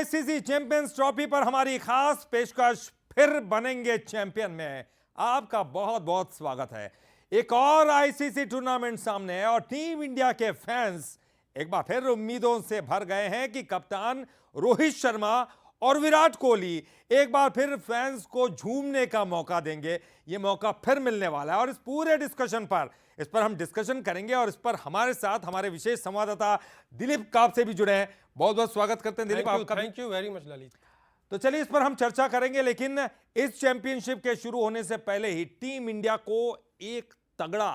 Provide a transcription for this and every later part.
ICC champions trophy पर हमारी खास पेशकश फिर बनेंगे चैंपियन में आपका बहुत बहुत स्वागत है। एक और आईसीसी टूर्नामेंट सामने है और टीम इंडिया के फैंस एक बार फिर उम्मीदों से भर गए हैं कि कप्तान रोहित शर्मा और विराट कोहली एक बार फिर फैंस को झूमने का मौका देंगे। ये मौका फिर मिलने वाला है और इस पूरे डिस्कशन पर हम डिस्कशन करेंगे और इस पर हमारे साथ हमारे विशेष संवाददाता दिलीप काप से भी जुड़े हैं। बहुत बहुत स्वागत करते हैं दिलीप आपका। Thank you very much Lalit. तो चलिए इस पर हम चर्चा करेंगे, लेकिन इस चैंपियनशिप के शुरू होने से पहले ही टीम इंडिया को एक तगड़ा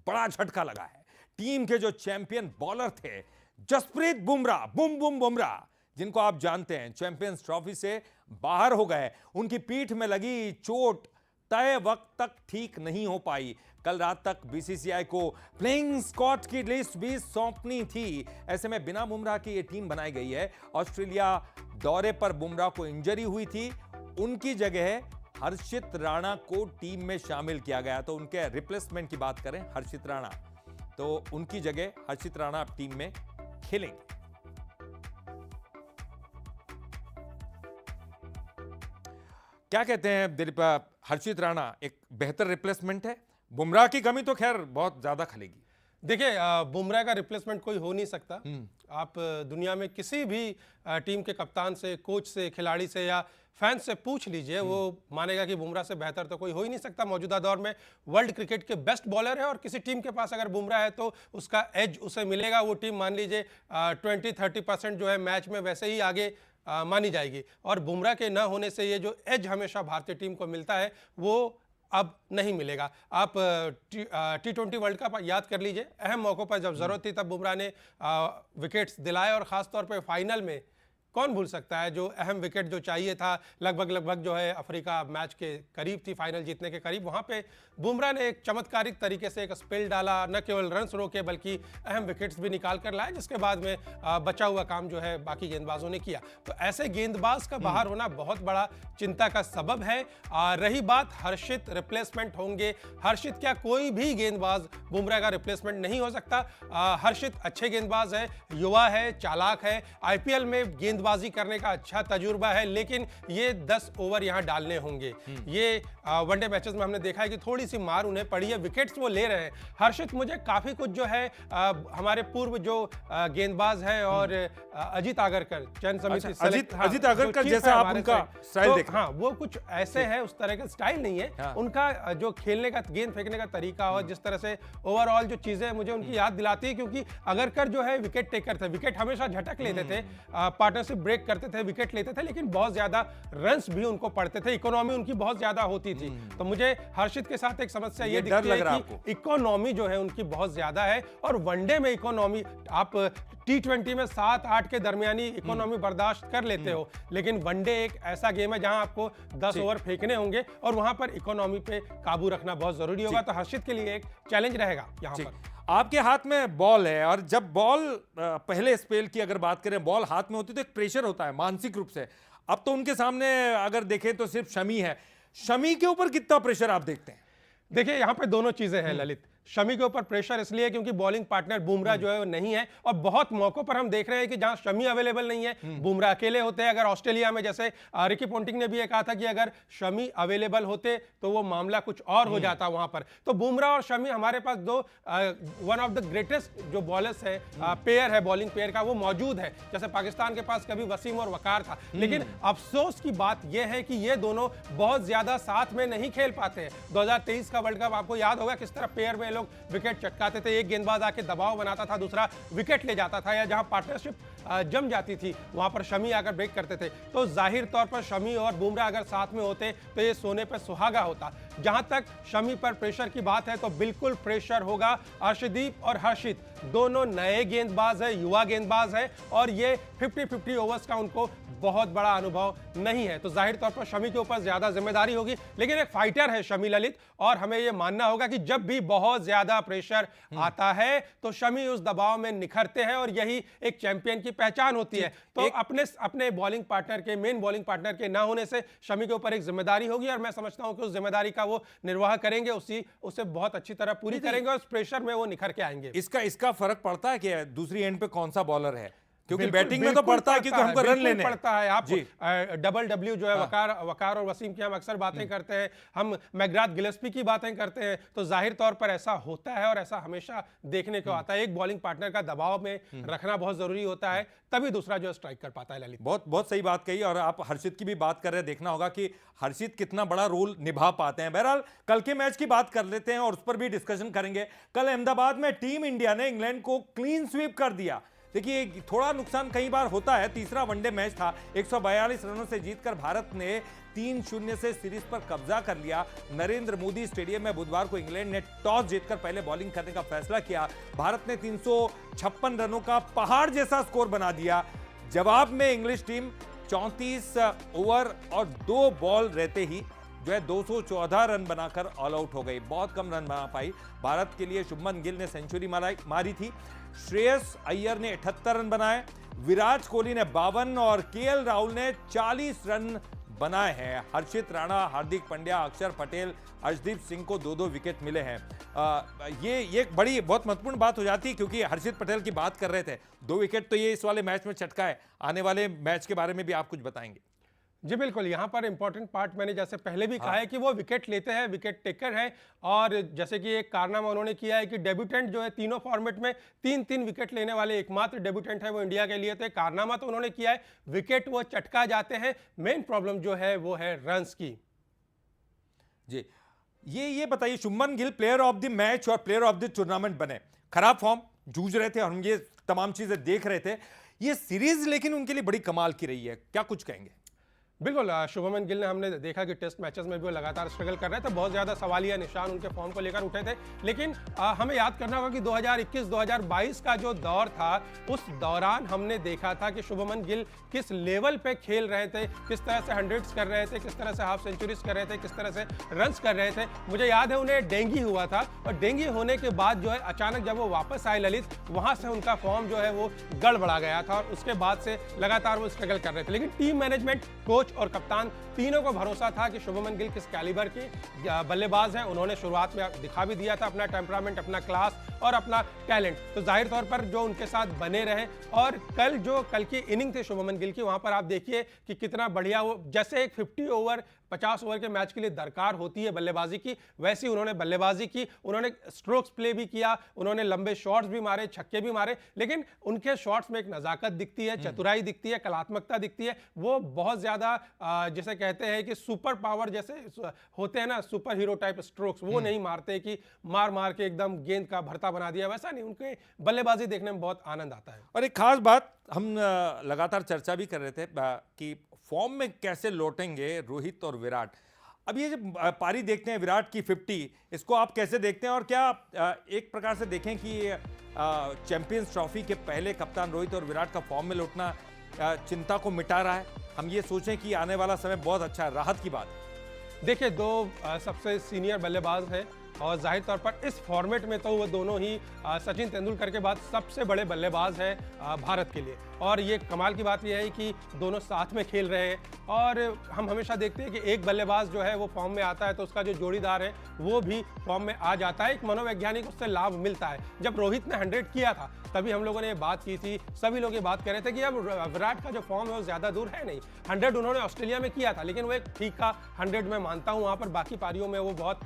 बड़ा झटका लगा है। टीम के जो चैंपियन बॉलर थे जसप्रीत बुमराह, बुमराह, जिनको आप जानते हैं चैंपियंस ट्रॉफी से बाहर हो गए। उनकी पीठ में लगी चोट तय वक्त तक ठीक नहीं हो पाई। कल रात तक बीसीसीआई को प्लेइंग स्क्वाड की लिस्ट भी सौंपनी थी। ऐसे में बिना बुमराह की ये टीम बनाई गई है। ऑस्ट्रेलिया दौरे पर बुमराह को इंजरी हुई थी, उनकी जगह हर्षित राणा को टीम में शामिल किया गया। तो उनके रिप्लेसमेंट की बात करें हर्षित राणा, तो उनकी जगह हर्षित राणा अब टीम में खेलेंगे। क्या कहते हैं दिलीप, हर्षित राणा एक बेहतर रिप्लेसमेंट है? बुमराह की कमी तो खैर बहुत ज्यादा खलेगी। देखिए, बुमराह का रिप्लेसमेंट कोई हो नहीं सकता। आप दुनिया में किसी भी टीम के कप्तान से, कोच से, खिलाड़ी से या फैंस से पूछ लीजिए, वो मानेगा कि बुमराह से बेहतर तो कोई हो ही नहीं सकता। मौजूदा दौर में वर्ल्ड क्रिकेट के बेस्ट बॉलर है और किसी टीम के पास अगर बुमराह है तो उसका एज उसे मिलेगा। वो टीम मान लीजिए 20-30% जो है मैच में वैसे ही आगे मानी जाएगी। और बुमराह के ना होने से ये जो एज हमेशा भारतीय टीम को मिलता है वो अब नहीं मिलेगा। आप T20 वर्ल्ड कप याद कर लीजिए, अहम मौकों पर जब जरूरत थी तब बुमराह ने विकेट्स दिलाए और खासतौर पे फाइनल में कौन भूल सकता है जो अहम विकेट जो चाहिए था, लगभग जो है अफ्रीका मैच के करीब थी, फाइनल जीतने के करीब, वहां पे बुमराह ने एक चमत्कारिक तरीके से एक स्पेल डाला, न केवल रन्स रोके बल्कि अहम विकेट्स भी निकाल कर लाए, जिसके बाद में बचा हुआ काम जो है बाकी गेंदबाजों ने किया। तो ऐसे गेंदबाज का बाहर होना बहुत बड़ा चिंता का सबब है। रही बात हर्षित रिप्लेसमेंट होंगे, हर्षित क्या कोई भी गेंदबाज बुमराह का रिप्लेसमेंट नहीं हो सकता। हर्षित अच्छे गेंदबाज है, युवा है, चालाक है, आईपीएल में गेंदबाजी करने का अच्छा तजुर्बा है, लेकिन ये 10 ओवर यहां डालने होंगे। ये वनडे मैचेस में हमने देखा है कि थोड़ी सी मार उन्हें पड़ी है, विकेट्स वो ले रहे हैं। हर्षित मुझे काफी कुछ जो है हमारे पूर्व जो गेंदबाज हैं और अजीत आगरकर, चयन समिति अजीत आगरकर जैसा आप उनका स्टाइल देख, हाँ वो कुछ ऐसे है, उस तरह का स्टाइल नहीं है उनका। जो खेलने का, गेंद फेंकने का तरीका और जिस तरह से ओवरऑल जो चीजें मुझे उनकी याद दिलाती है, क्योंकि आगरकर जो है विकेट टेकर थे, विकेट हमेशा झटक लेते थे, पार्टनरशिप ब्रेक करते थे, विकेट लेते थे, लेकिन बहुत ज्यादा रन्स भी उनको पड़ते थे, इकोनॉमी उनकी बहुत ज्यादा होती थी। तो मुझे हर्षित के साथ एक समस्या ये दिखती है कि इकोनॉमी जो है उनकी बहुत ज्यादा है और वनडे में इकोनॉमी, आप T20 में 7-8 के दरमियानी इकोनॉमी बर्दाश्त कर लेते हो, लेकिन वनडे एक ऐसा गेम है जहां आपको 10 ओवर फेंकने होंगे और वहां पर इकोनॉमी पे काबू रखना बहुत जरूरी होगा। तो हर्षित के लिए एक चैलेंज रहेगा यहां पर। आपके हाथ में बॉल है और जब बॉल, पहले स्पेल की अगर बात करें, बॉल हाथ में होती तो एक प्रेशर होता है मानसिक रूप से। अब तो उनके सामने अगर देखें तो सिर्फ शमी है। शमी के ऊपर कितना प्रेशर आप देखते हैं? देखिए, यहां पे दोनों चीजें हैं ललित। शमी के ऊपर प्रेशर इसलिए क्योंकि बॉलिंग पार्टनर बुमराह जो है वो नहीं है, और बहुत मौकों पर हम देख रहे हैं कि जहां शमी अवेलेबल नहीं है बुमराह अकेले होते हैं। अगर ऑस्ट्रेलिया में जैसे रिकी पोंटिंग ने भी ये कहा था कि अगर शमी अवेलेबल होते तो वो मामला कुछ और हो जाता वहां पर। तो बुमराह और शमी हमारे पास दो वन ऑफ द ग्रेटेस्ट जो बॉलर्स है, पेयर है, बॉलिंग पेयर का, वो मौजूद है। जैसे पाकिस्तान के पास कभी वसीम और वकार था, लेकिन अफसोस की बात यह है कि ये दोनों बहुत ज्यादा साथ में नहीं खेल पाते हैं। 2023 का वर्ल्ड कप आपको याद होगा किस तरह पेयर में लोग विकेट चटकाते थे, एक गेंदबाज आके दबाव बनाता था, दूसरा विकेट ले जाता था, या जहां पार्टनरशिप जम जाती थी वहां पर शमी आकर ब्रेक करते थे। तो जाहिर तौर पर शमी और बुमराह अगर साथ में होते तो ये सोने पर सुहागा होता। जहां तक शमी पर प्रेशर की बात है तो बिल्कुल प्रेशर होगा। अर्शदीप और हर्षित दोनों नए गेंदबाज है, युवा गेंदबाज है, और ये 50-50 ओवर्स का उनको बहुत बड़ा अनुभव नहीं है। तो जाहिर तौर पर शमी के ऊपर ज्यादा जिम्मेदारी होगी, लेकिन एक फाइटर है शमी ललित, और हमें यह मानना होगा कि जब भी बहुत ज्यादा प्रेशर आता है तो शमी उस दबाव में निखरते हैं, और यही एक चैंपियन की पहचान होती है। तो अपने बॉलिंग पार्टनर के, मेन बॉलिंग पार्टनर के ना होने से शमी के ऊपर एक जिम्मेदारी होगी, और मैं समझता हूं कि उस जिम्मेदारी का वो निर्वाह करेंगे, उसे बहुत अच्छी तरह पूरी करेंगे और उस प्रेशर में वो निखर के आएंगे। इसका फर्क पड़ता है कि दूसरी एंड पे कौन सा बॉलर है। क्योंकि बिल्कुल, बैटिंग में तो बिल्कुल पड़ता है क्योंकि हमको रन बिल्कुल लेने हैं। पड़ता है। आप जी। डबल डब्ल्यू जो है वकार और वसीम की हम अक्सर बातें करते हैं, हम मैकग्राथ गिलेस्पी की बातें करते हैं, तो जाहिर तौर पर ऐसा होता है और ऐसा हमेशा देखने को आता है। एक बॉलिंग पार्टनर का दबाव में रखना बहुत जरूरी होता है, तभी दूसरा जो स्ट्राइक कर पाता है। ललित, बहुत बहुत सही बात कही। और आप हर्षित की भी बात कर रहे हैं, देखना होगा कि हर्षित कितना बड़ा रोल निभा पाते हैं। बहरहाल कल के मैच की बात कर लेते हैं और उस पर भी डिस्कशन करेंगे। कल अहमदाबाद में टीम इंडिया ने इंग्लैंड को क्लीन स्वीप कर दिया। देखिए, थोड़ा नुकसान कई बार होता है। तीसरा वनडे मैच था, 142 रनों से जीतकर भारत ने 3-0 से सीरीज पर कब्जा कर लिया। नरेंद्र मोदी स्टेडियम में बुधवार को इंग्लैंड ने टॉस जीतकर पहले बॉलिंग करने का फैसला किया। भारत ने 356 रनों का पहाड़ जैसा स्कोर बना दिया। जवाब में इंग्लिश टीम 34 ओवर और 2 बॉल रहते ही जो है 214 रन बनाकर ऑल आउट हो गई। बहुत कम रन बना पाई। भारत के लिए शुभमन गिल ने सेंचुरी मारी थी। श्रेयस अय्यर ने 78 रन बनाए। विराट कोहली ने 52 और केएल राहुल ने 40 रन बनाए हैं। हर्षित राणा, हार्दिक पांड्या, अक्षर पटेल, अर्शदीप सिंह को 2-2 विकेट मिले हैं। ये एक बड़ी बहुत महत्वपूर्ण बात हो जाती है, क्योंकि हर्षित पटेल की बात कर रहे थे, 2 विकेट तो ये इस वाले मैच में चटका है। आने वाले मैच के बारे में भी आप कुछ बताएंगे? जी बिल्कुल, यहाँ पर इंपॉर्टेंट पार्ट मैंने जैसे पहले भी कहा है कि वो विकेट लेते हैं, विकेट टेकर है। और जैसे कि एक कारनामा उन्होंने किया है कि डेब्यूटेंट जो है तीनों फॉर्मेट में 3-3 विकेट लेने वाले एकमात्र डेब्यूटेंट है वो इंडिया के लिए थे। कारनामा तो उन्होंने किया है, विकेट वो चटका जाते हैं। मेन प्रॉब्लम जो है वो है रन्स की। जी, ये बताइए, Shubman Gill player of the match और प्लेयर ऑफ द टूर्नामेंट बने। खराब फॉर्म, जूझ रहे थे और हम ये तमाम चीजें देख रहे थे। ये सीरीज लेकिन उनके लिए बड़ी कमाल की रही है, क्या कुछ कहेंगे? बिल्कुल, शुभमन गिल ने हमने देखा कि टेस्ट मैचेस में भी वो लगातार स्ट्रगल कर रहे थे। बहुत ज़्यादा सवालिया निशान उनके फॉर्म को लेकर उठे थे। लेकिन हमें याद करना होगा कि 2021-2022 का जो दौर था, उस दौरान हमने देखा था कि शुभमन गिल किस लेवल पे खेल रहे थे, किस तरह से 100s कर रहे थे, किस तरह से हाफ सेंचुरीज कर रहे थे, किस तरह से रन्स कर रहे थे। मुझे याद है उन्हें डेंगू हुआ था और डेंगू होने के बाद जो है अचानक जब वो वापस आए ललित, वहाँ से उनका फॉर्म जो है वो गड़बड़ा गया था और उसके बाद से लगातार वो स्ट्रगल कर रहे थे। लेकिन टीम मैनेजमेंट, कोच और कप्तान तीनों को भरोसा था कि शुभमन गिल किस कैलिबर के बल्लेबाज हैं। उन्होंने शुरुआत में दिखा भी दिया था अपना टेम्परामेंट, अपना क्लास और अपना टैलेंट। तो जाहिर तौर पर जो उनके साथ बने रहे। और कल की इनिंग थी शुभमन गिल की, वहां पर आप देखिए कि कितना बढ़िया वो, जैसे एक 50 ओवर 50 ओवर के मैच के लिए दरकार होती है बल्लेबाजी की, वैसी उन्होंने बल्लेबाजी की। उन्होंने स्ट्रोक्स प्ले भी किया, उन्होंने लंबे शॉट्स भी मारे, छक्के भी मारे। लेकिन उनके शॉट्स में एक नजाकत दिखती है, चतुराई दिखती है, कलात्मकता दिखती है। वो बहुत ज्यादा जिसे कहते हैं कि सुपर पावर जैसे होते हैं ना, सुपर हीरो टाइप स्ट्रोक्स, वो नहीं मारते कि मार के एकदम गेंद का भरता बना दिया, वैसा नहीं। उनके बल्लेबाजी देखने में बहुत आनंद आता है। और एक खास बात हम लगातार चर्चा भी कर रहे थे कि फॉर्म में कैसे लौटेंगे रोहित और विराट। अब ये जब पारी देखते हैं विराट की 50, इसको आप कैसे देखते हैं? और क्या एक प्रकार से देखें कि चैंपियंस ट्रॉफी के पहले कप्तान रोहित और विराट का फॉर्म में लौटना चिंता को मिटा रहा है? हम ये सोचें कि आने वाला समय बहुत अच्छा है, राहत की बात है। देखिए, 2 सबसे सीनियर बल्लेबाज हैं और जाहिर तौर पर इस फॉर्मेट में तो वो दोनों ही सचिन तेंदुलकर के बाद सबसे बड़े बल्लेबाज हैं भारत के लिए। और ये कमाल की बात यह है कि दोनों साथ में खेल रहे हैं। और हम हमेशा देखते हैं कि एक बल्लेबाज जो है वो फॉर्म में आता है तो उसका जो जोड़ीदार है वो भी फॉर्म में आ जाता है। एक मनोवैज्ञानिक उससे लाभ मिलता है। जब रोहित ने 100 किया था तभी हम लोगों ने ये बात की थी, सभी लोग ये बात कर रहे थे कि अब विराट का जो फॉर्म है वो ज़्यादा दूर है नहीं। 100 उन्होंने ऑस्ट्रेलिया में किया था, लेकिन वो एक ठीक का 100 मैं मानता हूँ। वहाँ पर बाकी पारियों में वो बहुत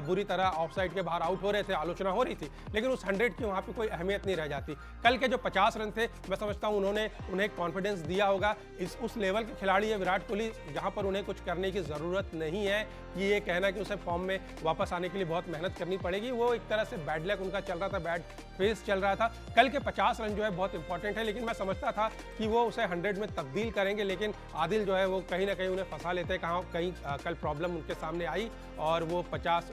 बुरी तरह ऑफसाइड के बाहर आउट हो रहे थे, आलोचना हो रही थी, लेकिन उस 100 की वहाँ पर कोई अहमियत नहीं रह जाती। कल के जो 50 रन थे, मैं समझता हूँ उन्हें कॉन्फिडेंस दिया होगा। उस लेवल के खिलाड़ी है विराट कोहली, जहाँ पर उन्हें कुछ करने की ज़रूरत नहीं है कि ये कहना कि उसे फॉर्म में वापस आने के लिए बहुत मेहनत करनी पड़ेगी। वो एक तरह से बैड लक उनका चल रहा था, बैड फेस चल रहा था। कल के 50 रन जो है बहुत इंपॉर्टेंट है, लेकिन मैं समझता था कि वो उसे 100 में तब्दील करेंगे, लेकिन आदिल जो है वो कहीं ना कहीं उन्हें फंसा लेते। कहीं कल प्रॉब्लम उनके सामने आई और वो 50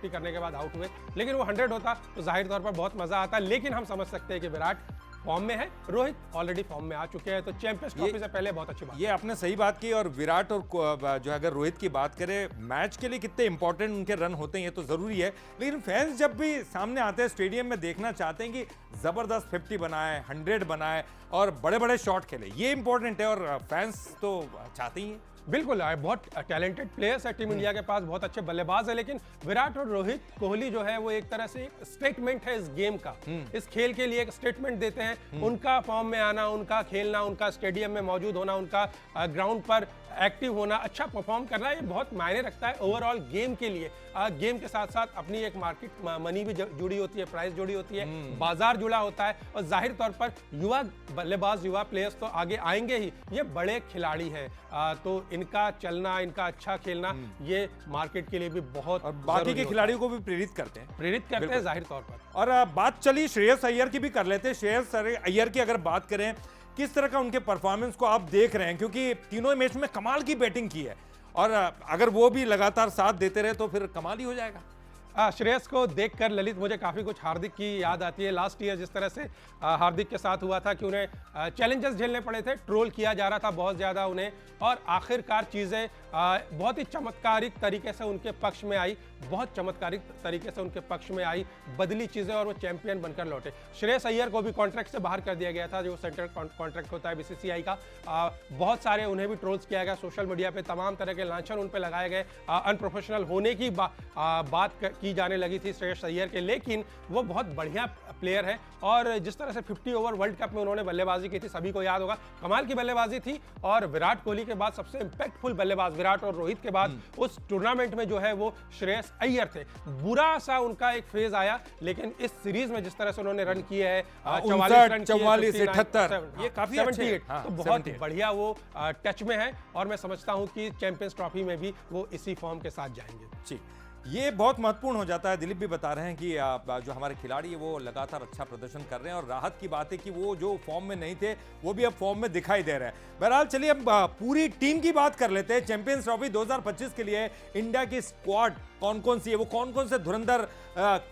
करने के बाद आउट हुए। लेकिन वो 100 होता तो जाहिर तौर पर बहुत मजा आता। लेकिन हम समझ सकते हैं कि विराट फॉर्म में है, रोहित ऑलरेडी फॉर्म में आ चुके हैं, तो चैंपियंस ट्रॉफी से पहले बहुत अच्छी बात। ये आपने सही बात की। और विराट और जो अगर रोहित की बात करें, मैच के लिए कितने इंपॉर्टेंट उनके रन होते हैं ये तो जरूरी है। लेकिन फैंस जब भी सामने आते हैं स्टेडियम में, देखना चाहते हैं कि जबरदस्त 50 बनाए, 100 बनाए और बड़े बड़े शॉट खेले। ये इंपॉर्टेंट है और फैंस तो चाहते ही हैं। बिल्कुल बहुत टैलेंटेड प्लेयर्स है टीम इंडिया के पास, बहुत अच्छे बल्लेबाज है, लेकिन विराट और रोहित कोहली जो है वो एक तरह से एक स्टेटमेंट है इस गेम का, इस खेल के लिए एक स्टेटमेंट देते हैं। उनका फॉर्म में आना, उनका खेलना, उनका स्टेडियम में मौजूद होना, उनका ग्राउंड पर एक्टिव होना, अच्छा परफॉर्म करना, ये बहुत मायने रखता है ओवरऑल गेम के लिए। गेम के साथ साथ अपनी एक मार्केट मनी भी जुड़ी होती है, प्राइस जुड़ी होती है, बाजार जुड़ा होता है, और जाहिर तौर पर युवा बल्लेबाज, युवा प्लेयर्स तो आगे आएंगे ही। ये बड़े खिलाड़ी हैं, तो इनका चलना, इनका अच्छा खेलना ये मार्केट के लिए भी बहुत, और बाकी के खिलाड़ियों को भी प्रेरित करते हैं जाहिर तौर पर। और बात चली श्रेयस अय्यर की भी कर लेते हैं। श्रेयस अय्यर की अगर बात करें, किस तरह का उनके परफॉर्मेंस को आप देख रहे हैं, क्योंकि तीनों मैच में कमाल की बैटिंग की है, और अगर वो भी लगातार साथ देते रहे तो फिर कमाल ही हो जाएगा। श्रेयस को देखकर ललित मुझे काफ़ी कुछ हार्दिक की याद आती है। लास्ट ईयर जिस तरह से हार्दिक के साथ हुआ था कि उन्हें चैलेंजेस झेलने पड़े थे, ट्रोल किया जा रहा था बहुत ज़्यादा उन्हें, और आखिरकार चीज़ें बहुत ही चमत्कारिक तरीके से उनके पक्ष में आई, बहुत चमत्कारिक तरीके से उनके पक्ष में आई, बदली चीज़ें और वो चैंपियन बनकर लौटे। श्रेयस अय्यर को भी कॉन्ट्रैक्ट से बाहर कर दिया गया था, जो सेंट्रल कॉन्ट्रैक्ट होता है बीसीसीआई का। बहुत सारे उन्हें भी ट्रोल्स किया गया सोशल मीडिया पे, तमाम तरह के लांछन उन पर लगाए गए, अनप्रोफेशनल होने की बात की जाने लगी थी श्रेयस अय्यर के, लेकिन वो बहुत बढ़िया प्लेयर है। और जिस तरह से 50 ओवर वर्ल्ड कप में उन्होंने बल्लेबाजी की थी, सभी को याद होगा, कमाल की बल्लेबाजी थी। और विराट कोहली के बाद सबसे इंपैक्टफुल बल्लेबाज, विराट और रोहित के बाद उस टूर्नामेंट में जो है वो श्रेयस अय्यर थे। बुरा सा उनका एक फेज आया, लेकिन इस सीरीज में जिस तरह से उन्होंने रन किए हैं, 44, 78, ये काफी 78, तो बहुत बढ़िया वो टच में है, और मैं समझता हूं कि चैंपियंस ट्रॉफी में भी वो इसी फॉर्म के साथ जाएंगे। जी, ये बहुत महत्वपूर्ण हो जाता है। दिलीप भी बता रहे हैं कि जो हमारे खिलाड़ी है वो लगातार अच्छा प्रदर्शन कर रहे हैं, और राहत की बात है कि वो जो फॉर्म में नहीं थे वो भी अब फॉर्म में दिखाई दे रहे हैं। बहरहाल चलिए अब पूरी टीम की बात कर लेते हैं। चैंपियंस ट्रॉफी 2025 के लिए इंडिया की स्क्वाड कौन कौन सी है, वो कौन कौन से धुरंधर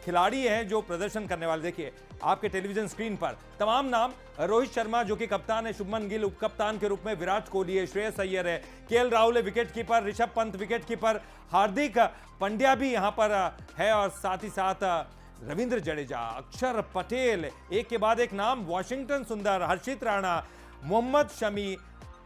खिलाड़ी हैं जो प्रदर्शन करने वाले। देखिए आपके टेलीविजन स्क्रीन पर तमाम नाम, रोहित शर्मा जो कि कप्तान है, शुभमन गिल उप कप्तान के रूप में, विराट कोहली है, श्रेयस अय्यर है, केएल राहुल है wicket keeper, Rishabh Pant wicket keeper, Hardik Pandya भी यहां पर है, और साथ ही साथ रविंद्र जडेजा, अक्षर पटेल, एक के बाद एक नाम, वाशिंगटन सुंदर, हर्षित राणा, मोहम्मद शमी,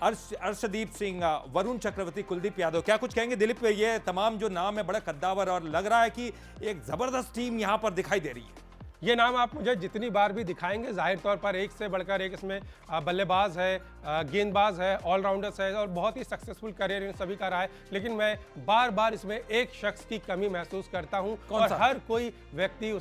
अर्शदीप सिंह, वरुण चक्रवर्ती, कुलदीप यादव। क्या कुछ कहेंगे दिलीप? ये तमाम जो नाम है बड़ा कद्दावर, और लग रहा है कि एक जबरदस्त टीम यहां पर दिखाई दे रही है। ये नाम आप मुझे जितनी बार भी दिखाएंगे, जाहिर तौर पर एक से बढ़कर एक इसमें बल्लेबाज है, गेंदबाज है, ऑलराउंडर्स है, और बहुत ही सक्सेसफुल करियर इन सभी का रहा है। लेकिन मैं बार बार इसमें एक शख्स की कमी महसूस करता हूं, और हर कोई व्यक्ति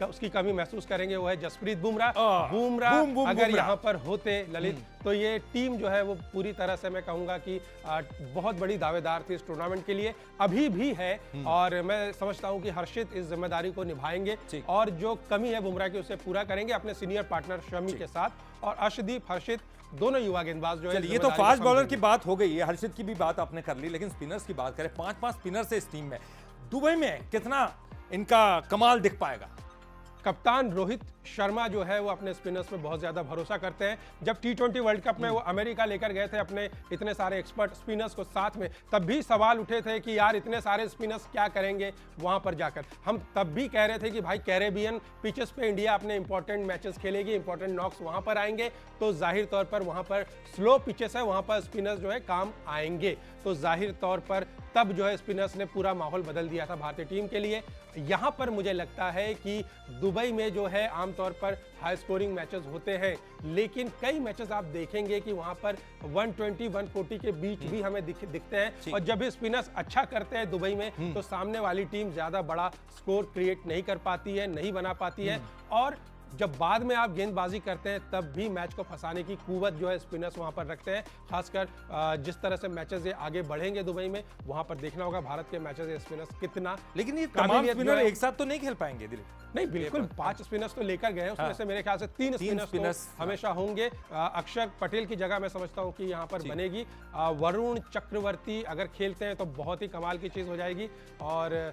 उसकी कमी महसूस करेंगे, वो है जसप्रीत बुमराह। बुमराह अगर यहाँ पर होते ललित, तो ये टीम जो है वो पूरी तरह से मैं कहूंगा कि बहुत बड़ी दावेदार थी इस टूर्नामेंट के लिए, अभी भी है, और मैं समझता हूं कि हर्षित इस जिम्मेदारी को निभाएंगे, और जो कमी है बुमराह की उसे पूरा करेंगे अपने सीनियर पार्टनर शमी के साथ। और अर्शदीप, हर्षित दोनों युवा गेंदबाज जो है। ये तो फास्ट बॉलर की बात हो गई है, हर्षित की भी बात आपने कर ली, लेकिन स्पिनर्स की बात करें, 5-5 स्पिनर्स है इस टीम में। दुबई में कितना इनका कमाल दिख पाएगा? कप्तान रोहित शर्मा जो है वो अपने स्पिनर्स पे बहुत ज़्यादा भरोसा करते हैं। जब T20 वर्ल्ड कप में वो अमेरिका लेकर गए थे अपने इतने सारे एक्सपर्ट स्पिनर्स को साथ में, तब भी सवाल उठे थे कि यार इतने सारे स्पिनर्स क्या करेंगे वहाँ पर जाकर। हम तब भी कह रहे थे कि भाई कैरेबियन पिचेस पे इंडिया अपने इंपॉर्टेंट मैचेस खेलेगी, इंपॉर्टेंट नॉक्स वहाँ पर आएंगे, तो जाहिर तौर पर वहाँ पर स्लो पिचेस है, वहाँ पर स्पिनर्स जो है काम आएंगे। तो जाहिर तौर पर तब जो है स्पिनर्स ने पूरा माहौल बदल दिया था भारतीय टीम के लिए। यहाँ पर मुझे लगता है कि दुबई में जो है आमतौर पर हाई स्कोरिंग मैचेस होते हैं, लेकिन कई मैचेस आप देखेंगे कि वहाँ पर 120-140 के बीच भी हमें दिखते हैं। और जब भी स्पिनर्स अच्छा करते हैं दुबई में, तो सामने वाली टीम ज़्यादा बड़ा स्कोर क्रिएट नहीं कर पाती है, नहीं बना पाती है। और जब बाद में आप गेंदबाजी करते हैं तब भी मैच को फंसाने की कुव्वत जो है स्पिनर्स वहां पर रखते हैं। खासकर जिस तरह से मैचेस ये आगे बढ़ेंगे दुबई में, वहां पर देखना होगा भारत के मैचेस ये स्पिनर्स कितना। लेकिन ये तमाम स्पिनर एक साथ तो नहीं खेल पाएंगे दिलीप? नहीं, बिल्कुल 5 स्पिनर्स तो लेकर गए हैं, उसमें से मेरे ख्याल से 3 स्पिनर्स हमेशा होंगे। अक्षर पटेल की जगह मैं समझता हूं कि यहां पर बनेगी। वरुण चक्रवर्ती अगर खेलते हैं तो बहुत ही कमाल की चीज हो जाएगी। और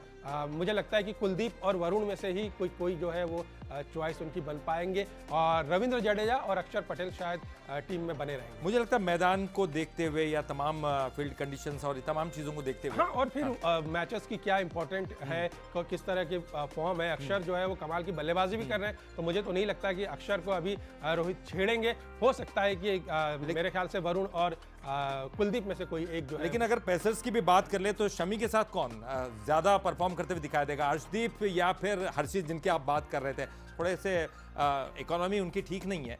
मुझे लगता है कि कुलदीप और वरुण में से ही कोई जो है वो चॉइस उनकी बन पाएंगे, और रविंद्र जडेजा और अक्षर पटेल शायद टीम में बने रहेंगे। मुझे लगता है मैदान को देखते हुए या तमाम फील्ड कंडीशंस और तमाम चीजों को देखते हुए, हाँ, और फिर मैचेस की क्या इंपॉर्टेंट है, किस तरह की फॉर्म है। अक्षर जो है वो कमाल की बल्लेबाजी भी कर रहे हैं, तो मुझे तो नहीं लगता कि अक्षर को अभी रोहित छेड़ेंगे। हो सकता है कि मेरे ख्याल से वरुण और कुलदीप में से कोई एक जो है। लेकिन अगर पेसर्स की भी बात कर ले तो शमी के साथ कौन ज्यादा परफॉर्म करते हुए दिखाई देगा, अर्शदीप या फिर हर्षित जिनके आप बात कर रहे थे? थोड़े से इकोनॉमी उनकी ठीक नहीं है।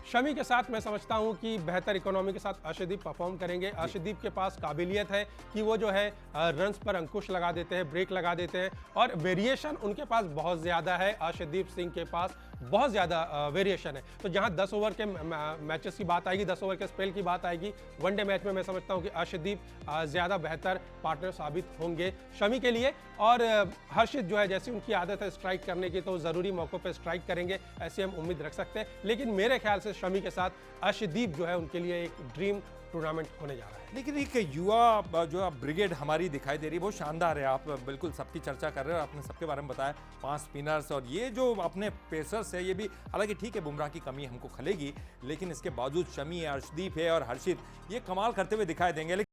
शमी के साथ मैं समझता हूं कि बेहतर इकोनॉमी के साथ अर्शदीप परफॉर्म करेंगे। अर्शदीप के पास काबिलियत है कि वो जो है रन्स पर अंकुश लगा देते हैं, ब्रेक लगा देते हैं, और वेरिएशन उनके पास बहुत ज़्यादा है। अर्शदीप सिंह के पास बहुत ज़्यादा वेरिएशन है। तो जहां 10 ओवर के मैचेस की बात आएगी, 10 ओवर के स्पेल की बात आएगी, वनडे मैच में मैं समझता हूं कि अर्शदीप ज़्यादा बेहतर पार्टनर साबित होंगे शमी के लिए। और हर्षित जो है, जैसी उनकी आदत है स्ट्राइक करने की, तो ज़रूरी मौक़ों पर स्ट्राइक करेंगे, ऐसी हम उम्मीद रख सकते हैं। लेकिन मेरे ख्याल से शमी के साथ अर्शदीप जो है उनके लिए एक ड्रीम टूर्नामेंट होने जा रहा है। लेकिन एक युवा जो ब्रिगेड हमारी दिखाई दे रही है बहुत शानदार है। आप बिल्कुल सबकी चर्चा कर रहे हो, आपने सबके बारे में बताया, 5 स्पिनर्स और ये जो अपने पेसर्स है, ये भी हालांकि ठीक है बुमराह की कमी हमको खलेगी, लेकिन इसके बावजूद शमी है, अर्शदीप है और हर्षित ये कमाल करते हुए दिखाई देंगे।